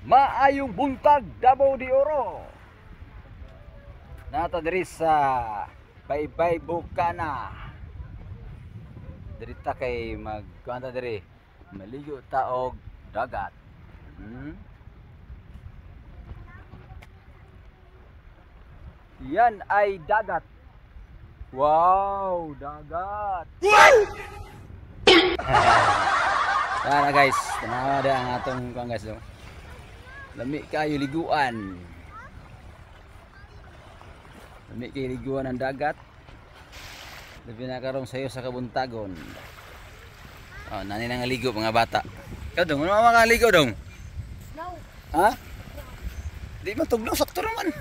Maayong buntag Davao de Oro. Nata diri sa Baybay Bukana. Diri ta kay magkuanta diri. Maligo ta og dagat. Yan ay dagat. Wow, dagat. Tara guys, tanawa da ang atong kuan guys. Lami kayo liguan. Lami kayo liguan ang dagat. Labi na karong sayo sa kabuntagon. Oh, nani nang ligo mga bata. Ikaw dong, ano mga ligo dong? No. Ha? Di mo tugnaw sakto naman.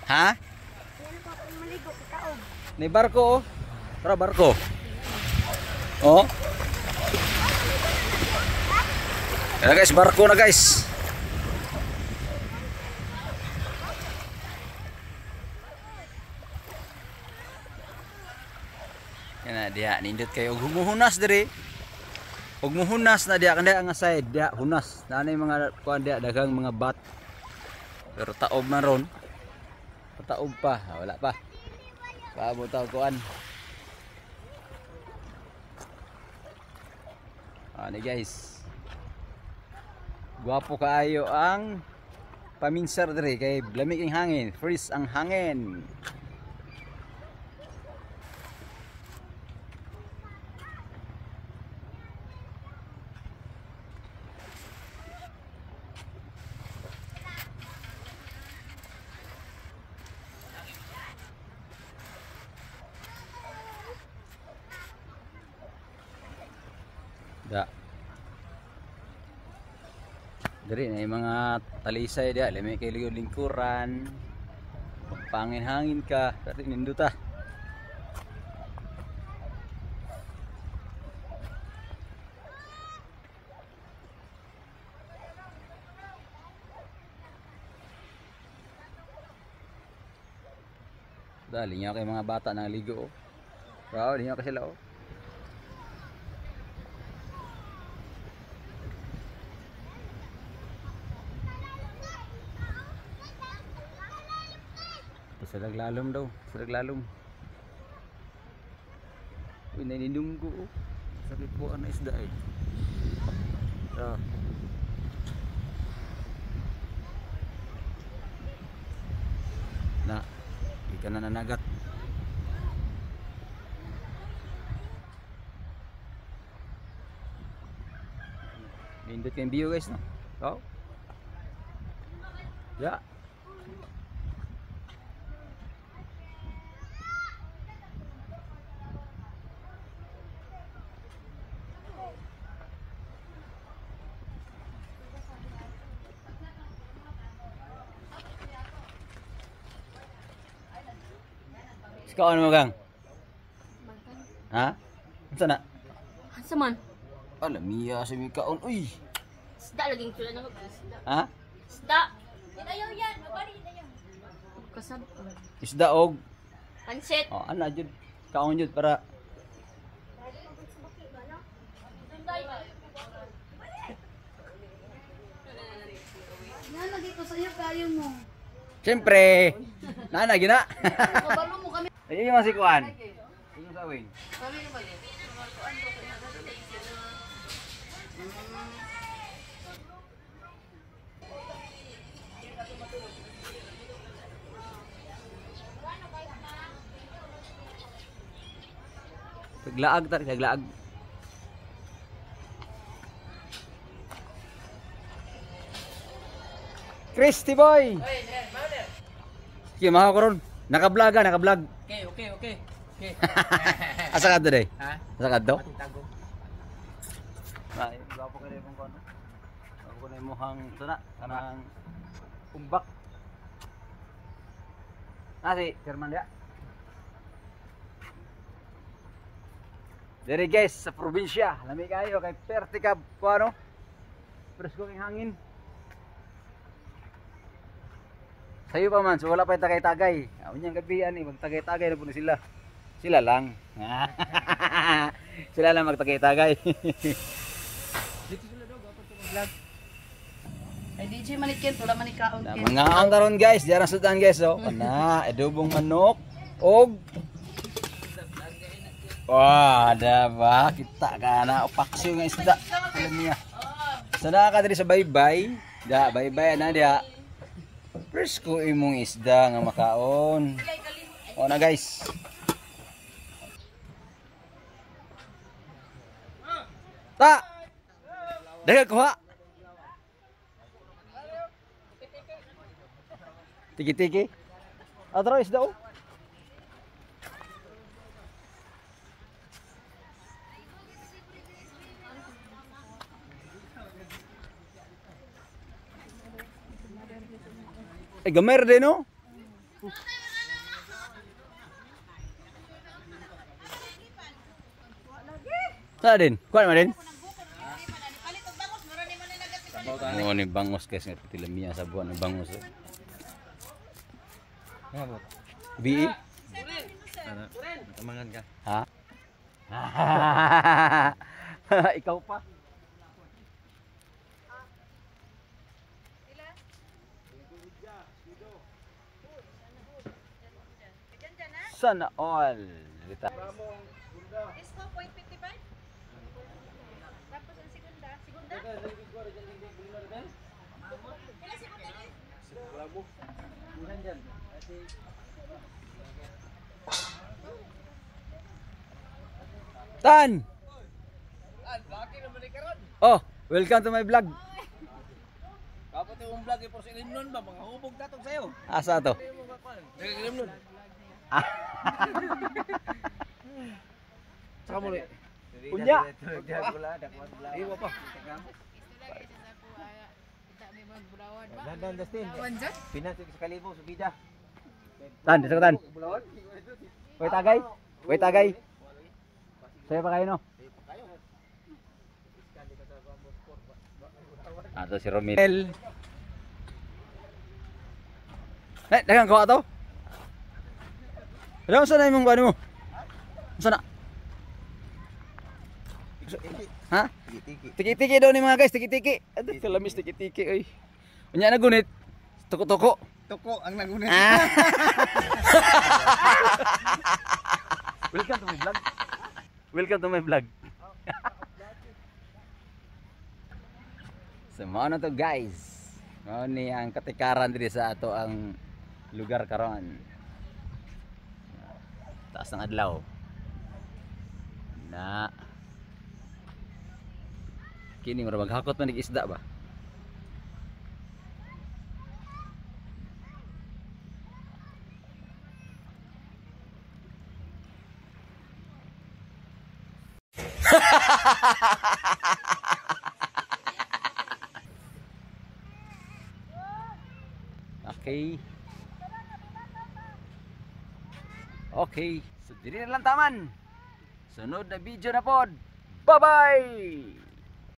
Ha? Ni barko oh. Tara barko. Oh. Yan guys, barko na guys. Yan na diha, nindot kayo. Humuhunas diri. Ug muhunas na diha kandiha nga side, diha hunas. Nanay mga kuan diha daghang mga bat. Pero taob na ron. Taob pa, wala pa. Paabot taw kuan. Ani guys. Guwapo kaayo ang paminsar diri kay lamig ang hangin, freeze ang hangin. Da. Diri na yung mga talisay dia, lami kay ligod lingkuran. Pangin hangin ka, diri nindot ta. Dali niya kay mga bata nang ligo oh. Raw, di niya kasi sila oh. Salaglalom daw, salaglalom. Uy, naninindong ko oh. Sakit po ang isda eh. So. Na, hindi ka na nanagat. Nindot kayong view guys no? Oh. Yeah. Ikaw ano magang? Ha? Unsa na? Asa man? Alam niya si Mikaon. Uy. Isda laging tulad ng isda. Ha? Isda. Ayaw yan, mabali na yan. Kasab. Isda og Pansit. oh, ana jud. Kaon jud para Nalagay ko sa iyo kayo mo. siyempre. Nana gina. Kabalo mo kami. Ayun yung si Kuan. Ayun sa wing. Kami na mali. Taglaag ta, taglaag. Christy boy. Sige, maha ko ron. Naka-vlog ka, naka-vlog. Okay. Asa ka doon eh? Ha? Asa ka doon? Matitago. Ay, gapo ka rin mong kono. Gapo ko na yung mukhang ito na. Kanang umbak. Si Chairman dia. Dari guys, sa probinsya. Lami kayo kay Pertica ko ano. Presko ng hangin. Sayo pa man, so wala pa yung tagay-tagay. Unyang gabi ani, magtagay-tagay na po na sila. Sila lang. Sila lang magtagay-tagay. Dito sila daw. vlog. Ay DJ manikin tula manikaon kin. Mga ang karon guys, diyan ang sudan guys oh. Kana adobong manok og wah, ada ba kita kana paksiw nga isda. Alam niya. Sana ka diri sa baybay. Da baybay na dia. First ko imong isda nga makaon. O na guys. Ta. Daga kuha. Tiki-tiki. Atro isda oh. Gamer din no? Sa din? Kuan man din? Oh, ni bangos guys, nga tilamiya sa buwan ng bangos. BE? Tamangan ka. Ha? Ikaw pa. Sana all. Kita. Disco 0.55. Tapos ang segunda. Segunda? Ilan segunda ni? Tan! Oh, welcome to my vlog. Kapot yung vlog yung porsilim nun ba? Mga hubog tatong sa'yo. Asa to? Nagkikilim nun. Saka muli. Unya. Iwa pa. Dandan Justin. Pinansin sa kalibo sa bida. Tan, dito ka tan. Wait tagay. Wait tagay. Saya pa kayo no? Ato si Romel. Dagang kuha to. Ano sa na imong kuha mo? Sana? Ha? Tiki-tiki daw ni mga guys, tiki-tiki. Aduh, kalamis tiki-tiki oy. Unya na gunit. Toko-toko. Toko ang nagunit. Welcome to my vlog. Welcome to my vlog. So, mao na to guys. Mao ni ang katikaran diri sa ato ang lugar karon. Taas ng adlaw. Na kini mura maghakot man nig isda ba? Okay. Okay. So, dili na lang taman. Sunod na video na pod. Bye-bye!